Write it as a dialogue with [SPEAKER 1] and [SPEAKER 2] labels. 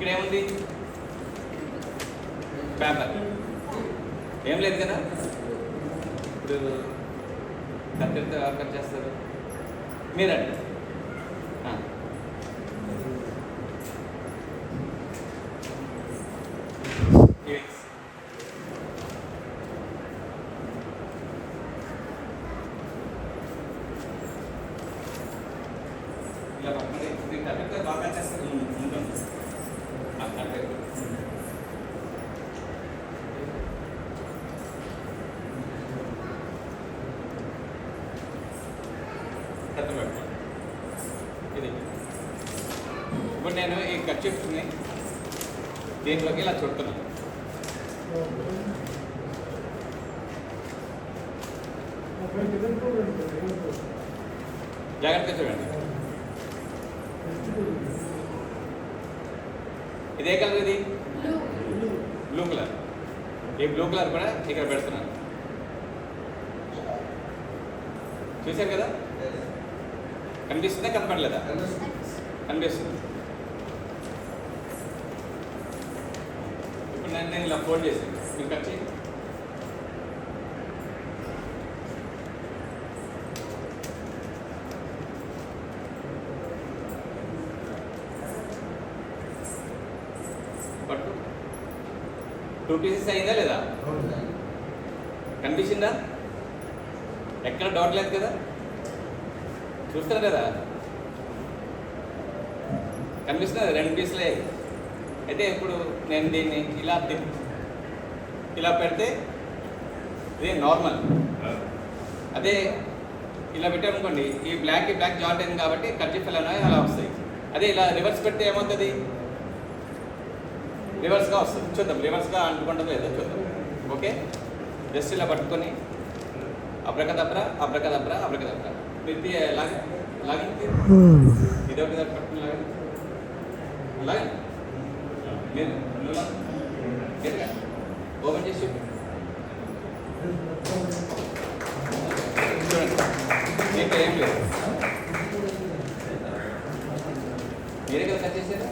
[SPEAKER 1] ఇక్కడ ఏముంది? పేపర్. ఏం లేదు కదా. ఇప్పుడు కత్తిరితో కట్ చేస్తారు మీరండి. ఇలా పక్కన కత్తిరితో బాగా కట్ చేస్తారు. ఇది ఇప్పుడు నేను ఈ కర్చీఫ్ని దీంట్లోకి ఇలా చుడుతున్నాను. జాగ్రత్తగా చూడండి. ఇదే కలర్, ఇది బ్లూ కలర్. ఈ బ్లూ కలర్ కూడా ఇక్కడ పెడుతున్నాను. చూశారు కదా? కనిపిస్తుందా కనపడలేదా? కనిపిస్తుంది. ఇప్పుడు నేను ఇలా ఫోల్డ్ చేశాను. మీరు కట్ చేయండి. పట్టు. 2 పీసెస్ అయిందా లేదా? కనిపించిందా? ఎక్కడ డౌట్ లేదు కదా? చూస్తారు కదా? కనిపిస్తుంది. 2 పీసులే. అయితే ఇప్పుడు నేను దీన్ని ఇలా పెడితే ఇది నార్మల్. అదే ఇలా పెట్టామనుకోండి, ఈ బ్లాక్ జాయింట్ అయింది కాబట్టి కర్చీఫ్ అనేవి అలా వస్తాయి. అదే ఇలా రివర్స్ పెడితే ఏమవుతుంది? రివర్స్గా వస్తుంది. చూద్దాం రివర్స్గా అంటుకుంటుందో లేదో చూద్దాం. ఓకే, జస్ట్ ఇలా పట్టుకొని అబ్రకదబ్రా మీరు లాగండి. ఇదొకటి పట్టుకుని లాగండి. మీరు ఓపెన్ చేసి చూడండి. మీకు ఏం లేదు. మీరే కదా కట్ చేశారు.